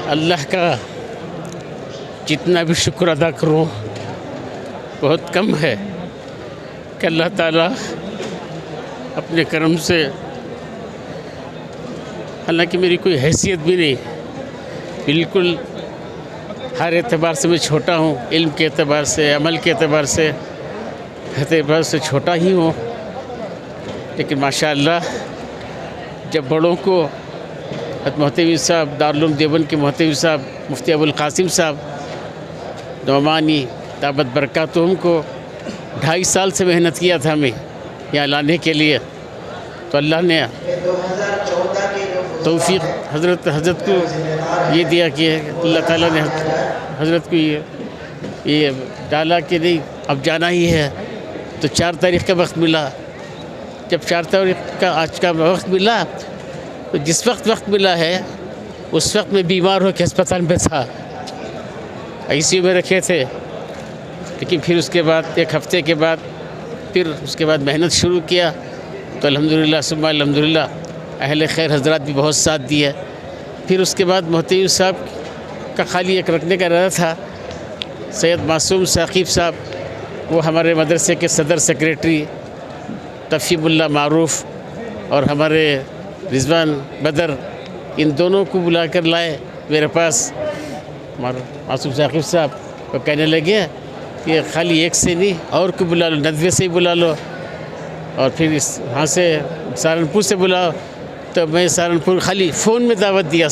अल्लाह का जितना भी शुक्र अदा करूँ बहुत कम है कि अल्लाह ताला अपने करम से, हालांकि मेरी कोई हैसियत भी नहीं, बिल्कुल हर एतबार से मैं छोटा हूँ, इल्म के एतबार से, अमल के एतबार से छोटा ही हूँ, लेकिन माशाअल्लाह जब बड़ों को मोहतवी साहब, दारुल उलूम देवबंद के मोहतवी साहब मुफ्ती अबुल कासिम साहब नौमानी दावत बरकातुहुम को 2.5 साल से मेहनत किया था हमें यहाँ लाने के लिए, तो अल्लाह ने तौफीक हज़रत को ये दिया कि अल्लाह ताला ने हज़रत को ये डाला कि नहीं अब जाना ही है। तो 4 तारीख़ का वक्त मिला, जब 4 तारीख़ का आज का वक्त मिला, तो जिस वक्त मिला है उस वक्त मैं बीमार हो के अस्पताल में था, ICU में रखे थे। लेकिन फिर उसके बाद 1 हफ़्ते के बाद फिर उसके बाद मेहनत शुरू किया, तो अल्हम्दुलिल्लाह सुम्मा अल्हम्दुलिल्लाह अहले खैर हज़रात भी बहुत साथ दिए। फिर उसके बाद मोहतवी साहब का खाली एक रखने का इरादा था, सैयद मासूम साक़िब साहब, वो हमारे मदरसे के सदर सेक्रेटरी तफ़हीमुल्लाह मारूफ़ और हमारे रिज़वान बदर, इन दोनों को बुला कर लाए मेरे पास। मासूम साक़िब साहब वो कहने लगे कि खाली एक से नहीं और को बुला लो, नदवे से ही बुला लो, और फिर वहाँ से सहारनपुर से बुलाओ। तो मैं सहारनपुर खाली फ़ोन में दावत दिया,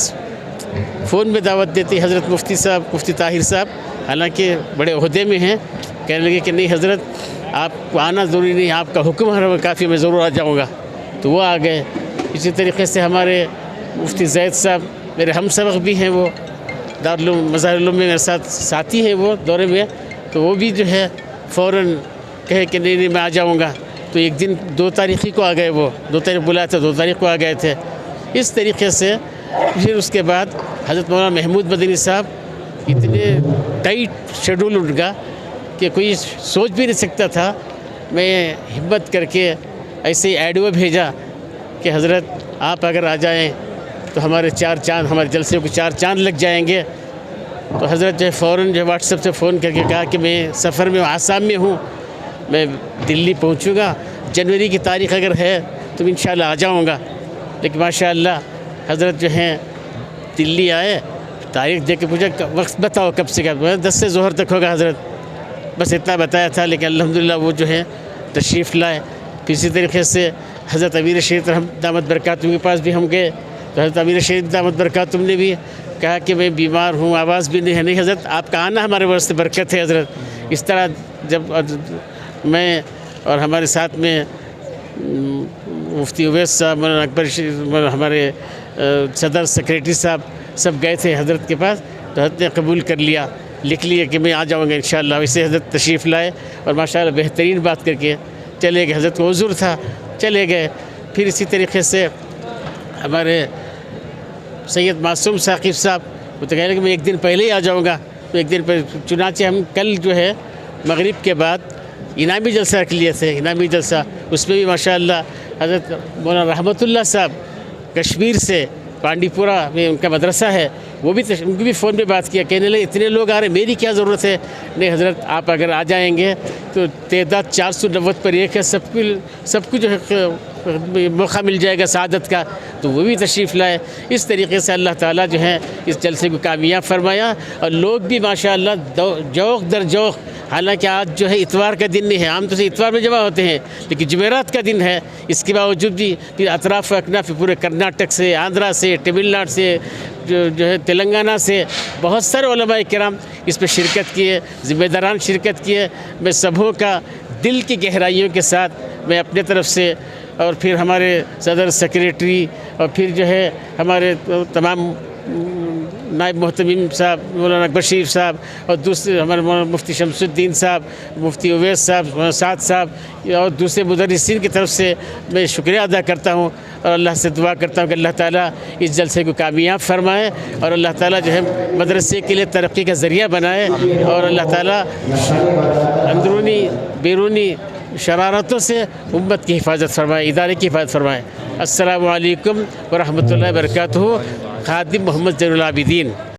फ़ोन में दावत देती हज़रत मुफ्ती साहब, मुफ्ती ताहिर साहब, हालांकि बड़े ओहदे में हैं, कहने लगे कि नहीं हज़रत आपको आना ज़रूरी नहीं, आपका हुक्म है काफ़ी, मैं ज़रूर आ जाऊँगा। तो वो आ गए। इसी तरीके से हमारे मुफ्ती ज़ैद साहब मेरे हम सबक भी हैं, वो दारुल उलूम मज़ाहिरुल उलूम में मेरे साथ साथी हैं वो दौरे में, तो वो भी जो है फ़ौरन कहे कि नहीं मैं आ जाऊँगा। तो एक दिन 2 तारीख़ को आ गए, वो 2 तारीख़ बुलाया था, 2 तारीख़ को आ गए थे। इस तरीके से फिर उसके बाद हज़रत मौलाना महमूद मदनी साहब, इतने टाइट शेड्यूल उनका कि कोई सोच भी नहीं सकता था। मैं हिम्मत करके ऐसे ही ऑडियो भेजा कि हज़रत आप अगर आ जाएं तो हमारे 4 चाँद, हमारे जलसे को 4 चाँद लग जाएंगे। तो हज़रत जो है फ़ौरन जो व्हाट्सएप से फ़ोन करके कहा कि मैं सफ़र में आसाम में हूँ, मैं दिल्ली पहुँचूँगा, जनवरी की तारीख़ अगर है तो इंशाअल्लाह आ जाऊँगा। लेकिन माशाअल्लाह हज़रत जो हैं दिल्ली आए, तारीख़ दे के पूछा वक्त बताओ कब से, कब 10 से ज़ोहर तक होगा हज़रत, बस इतना बताया था। लेकिन अल्हम्दुलिल्लाह वो जो है तशरीफ़ लाए। फिर इसी तरीके से हज़रत अमीर शरीफ दामत बरकातुहू के पास भी हम गए, तो हज़रत अमीर शरीफ दामत बरकातुहू ने भी कहा कि मैं बीमार हूँ, आवाज़ भी नहीं है। नहीं हज़रत आपका आना हमारे वास्ते बरकत है हज़रत। इस तरह जब मैं और हमारे साथ में मुफ्ती उवैस साहब, मौलाना अकबर, हमारे सदर सेक्रेटरी साहब सब गए थे हज़रत के पास, तो हज़रत ने कबूल कर लिया, लिख लिया कि मैं आ जाऊँगा इंशाअल्लाह। वैसे हज़रत तशरीफ़ लाए और माशाअल्लाह बेहतरीन बात करके चले गए। हज़रत को उज़्र था, चले गए। फिर इसी तरीके से हमारे सैयद मासूम साक़िब साहब, वो तो कह रहे कि मैं एक दिन पहले ही आ जाऊँगा। तो एक दिन पहले चुनाचे हम कल जो है मगरिब के बाद इनामी जलसा रख लिए थे, इनामी जलसा, उसमें भी माशाअल्लाह हज़रत मौलाना रहमतुल्लाह साहब कश्मीर से, पांडीपुरा में उनका मदरसा है, वो भी उनकी भी फ़ोन पे बात किया, कहने लगे इतने लोग आ रहे हैं, मेरी क्या ज़रूरत है। नहीं हज़रत आप अगर आ जाएंगे तो तादाद 490 पर 1 है, सबको जो है मौका मिल जाएगा सआदत का। तो वो भी तशरीफ़ लाए। इस तरीके से अल्लाह ताला जो है इस जलसे को कामयाब फरमाया, और लोग भी माशाअल्लाह जौक़ दर जौक़। हालांकि आज जो है इतवार का दिन नहीं है, आम तो से इतवार में जमा होते हैं, लेकिन जुमेरात का दिन है। इसके बावजूद भी फिर अतराफ़ अकनाफ पूरे कर्नाटक से, आंध्रा से, तमिलनाडु से, जो है तेलंगाना से बहुत सारे उलमाए किराम इस पर शिरकत किए, ज़िम्मेदारान शिरकत किए। मैं सबों का दिल की गहराइयों के साथ मैं अपने तरफ से, और फिर हमारे सदर सेक्रेटरी, और फिर जो है हमारे तमाम नायब मोहतमीम साहब, मौलाना अकबर शरीफ साहब, और दूसरे हमारे मुफ्ती शमसुद्दीन साहब, मुफ्ती उवैस साहब, साद साहब, और दूसरे मुदर्रिसीन की तरफ से मैं शुक्रिया अदा करता हूँ। और अल्लाह से दुआ करता हूँ कि अल्लाह ताला इस जलसे को कामयाब फरमाए, और अल्लाह ताला जो है मदरसे के लिए तरक्की का ज़रिया बनाए, और अल्लाह ताला अंदरूनी बैरूनी शरारतों से उम्मत की हिफाजत फरमाए, इदारे की हिफाजत फरमाए। अस्सलामु अलैकुम व रहमतुल्लाहि व बरकातुहू। खादिम मोहम्मद ज़ैनुल आबिदीन।